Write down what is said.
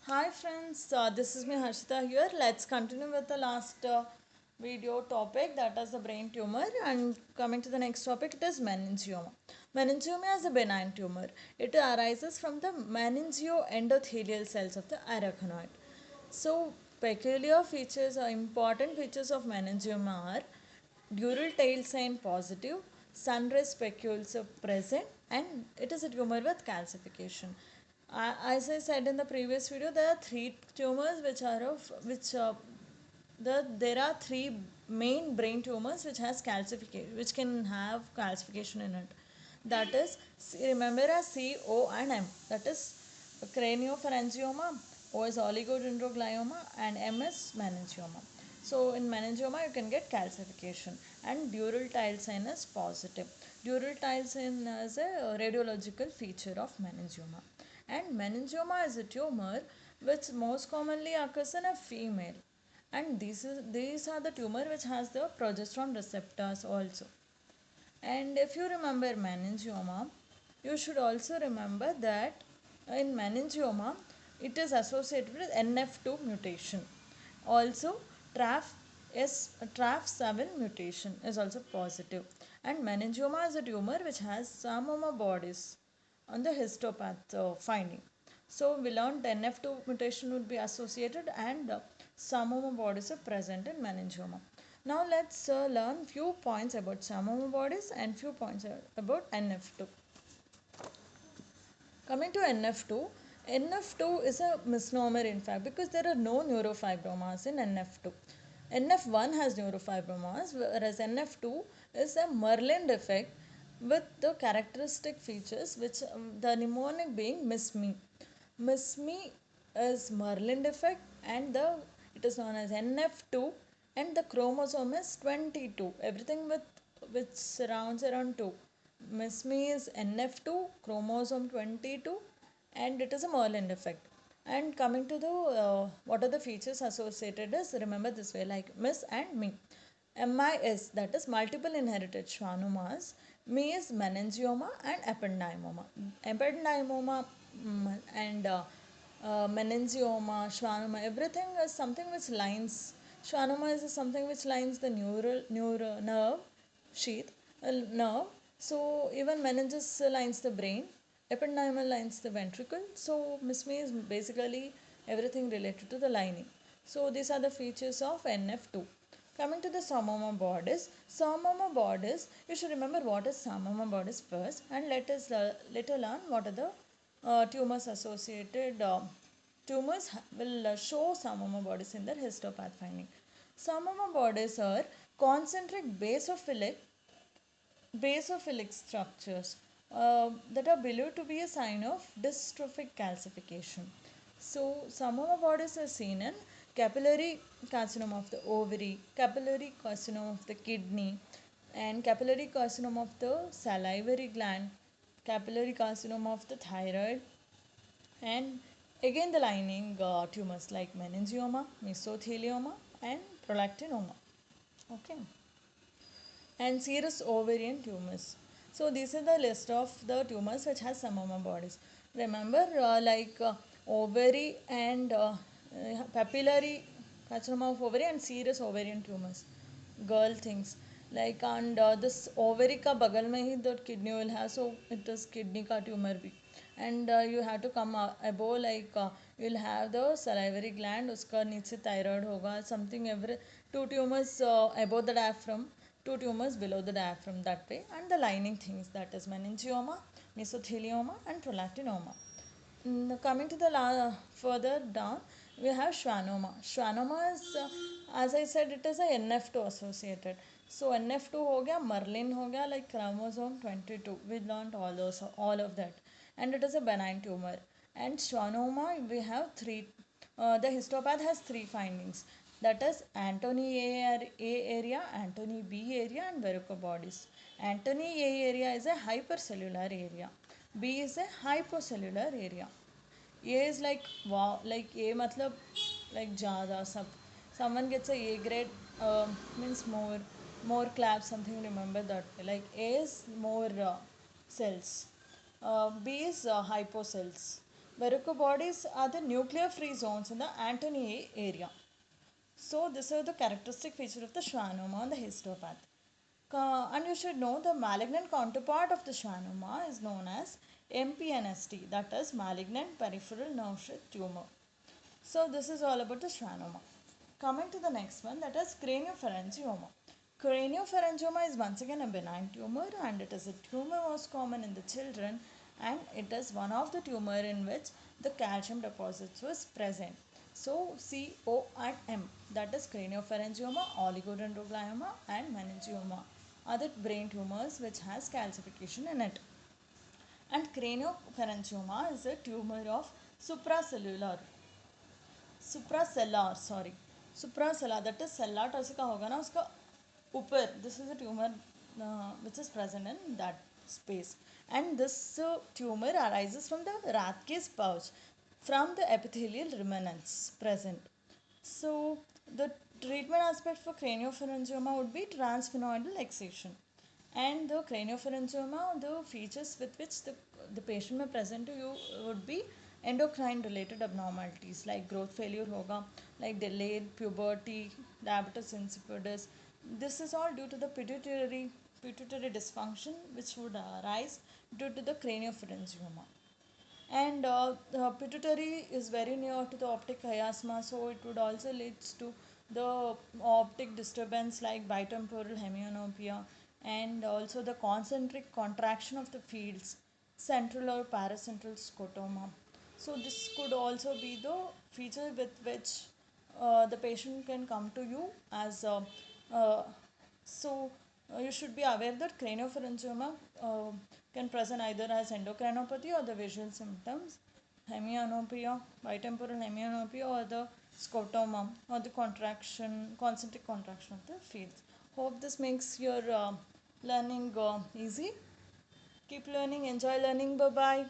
Hi friends, this is me Harshita here. Let's continue with the last video topic, that is the brain tumor, and coming to the next topic, it is meningioma. Meningioma is a benign tumor. It arises from the meningioendothelial cells of the arachnoid. So peculiar features or important features of meningioma are dural tail sign positive, sunrise specules are present, and it is a tumor with calcification. As I said in the previous video, there are three tumors which are of which there are three main brain tumors which has calcification, which can have calcification in it. That is, remember as C, O, and M. That is craniopharyngioma, O is oligodendroglioma, and M is meningioma. So in meningioma, you can get calcification, and dural tile sign is positive. Dural tile sign is a radiological feature of meningioma. And meningioma is a tumor which most commonly occurs in a female, and these are the tumor which has the progesterone receptors also. And if you remember meningioma, you should also remember that in meningioma it is associated with NF2 mutation. Also TRAF7 mutation is also positive. And meningioma is a tumor which has some bodies on the histopath finding. So we learned NF2 mutation would be associated, and some bodies are present in meningioma. Now let's learn few points about some bodies and few points about NF2. Coming to NF2, NF2 is a misnomer in fact, because there are no neurofibromas in NF2. NF1 has neurofibromas, whereas NF2 is a Merlin defect with the characteristic features which the mnemonic being Miss Me. Miss Me is Merlin defect, and it is known as NF2, and the chromosome is 22. Everything which surrounds around 2. Miss Me is NF2, chromosome 22, and it is a Merlin defect. And coming to the what are the features associated is, remember this way, like Miss and Me. MIS, that is multiple inherited schwannomas. Me is meningioma and ependymoma. Ependymoma and meningioma, schwannoma, everything is something which lines. Schwannoma is something which lines the neural nerve sheath, nerve. So even meninges lines the brain, ependymal lines the ventricle. So Misme is basically everything related to the lining. So these are the features of NF2. Coming to the Samoma bodies, you should remember what is Samoma bodies first, and let us later learn what are the tumors associated. Tumors will show Samoma bodies in their histopath finding. Samoma bodies are concentric basophilic structures that are believed to be a sign of dystrophic calcification. So, Samoma bodies are seen in capillary carcinoma of the ovary, capillary carcinoma of the kidney, and capillary carcinoma of the salivary gland, capillary carcinoma of the thyroid, and again the lining tumors like meningioma, mesothelioma, and prolactinoma. Okay, and serous ovarian tumors. So these are the list of the tumors which has samoma bodies. Remember, ovary and papillary carcinoma of ovary and serous ovarian tumors. Girl things like, and this ovary ka bagal mein hi the kidney will have, so it is kidney ka tumor bhi. And you have to come above, you'll have the salivary gland, uska niche thyroid hoga, something every two tumors above the diaphragm, two tumors below the diaphragm, that way, and the lining things, that is meningioma, mesothelioma, and prolactinoma. Coming to the further down, we have schwannoma. Schwannoma is, as I said, it is a NF2 associated. So NF2 हो गया, Merlin हो गया, like chromosome 22. We learned all of that, and it is a benign tumor. And schwannoma, we have three. The histopath has three findings. That is Antony A area, Antony B area, and Verruca bodies. Antony A area is a hypercellular area. B is a hypocellular area. A is like wow, like A matlab like jada sab. Someone gets a A grade, means more clap something. Remember that way. Like A is more cells. B is hypo cells. Verruca bodies are the nuclear free zones in the Antony area. So these are the characteristic feature of the schwannoma on the histopath. And you should know the malignant counterpart of the schwannoma is known as MPNST, that is malignant peripheral nerve sheath tumor. So this is all about the schwannoma. Coming to the next one, that is craniopharyngioma. Craniopharyngioma is once again a benign tumor, and it is a tumor most common in the children, and it is one of the tumor in which the calcium deposits was present. So CO and M, that is craniopharyngioma, oligodendroglioma and meningioma are the brain tumors which has calcification in it. And craniopharyngioma is a tumor of supracellular suprasellar sorry suprasellar that is sella turcica का होगा ना उसका ऊपर this is a tumour which is present in that space, and this tumor arises from the Rathke's pouch from the epithelial remnants present. So the treatment aspect for craniopharyngioma would be transsphenoidal excision. And the craniopharyngioma, the features with which the patient may present to you would be endocrine related abnormalities like growth failure hoga, like delayed puberty, diabetes insipidus. This is all due to the pituitary dysfunction which would arise due to the craniopharyngioma. And the pituitary is very near to the optic chiasma, so it would also leads to the optic disturbance like bitemporal hemianopia, and also the concentric contraction of the fields, central or paracentral scotoma. So this could also be the feature with which the patient can come to you as uh, so you should be aware that craniopharyngioma can present either as endocrinopathy or the visual symptoms, hemianopia, bitemporal hemianopia, or the scotoma or the concentric contraction of the fields. Hope this makes your learning easy. Keep learning, enjoy learning. Bye bye.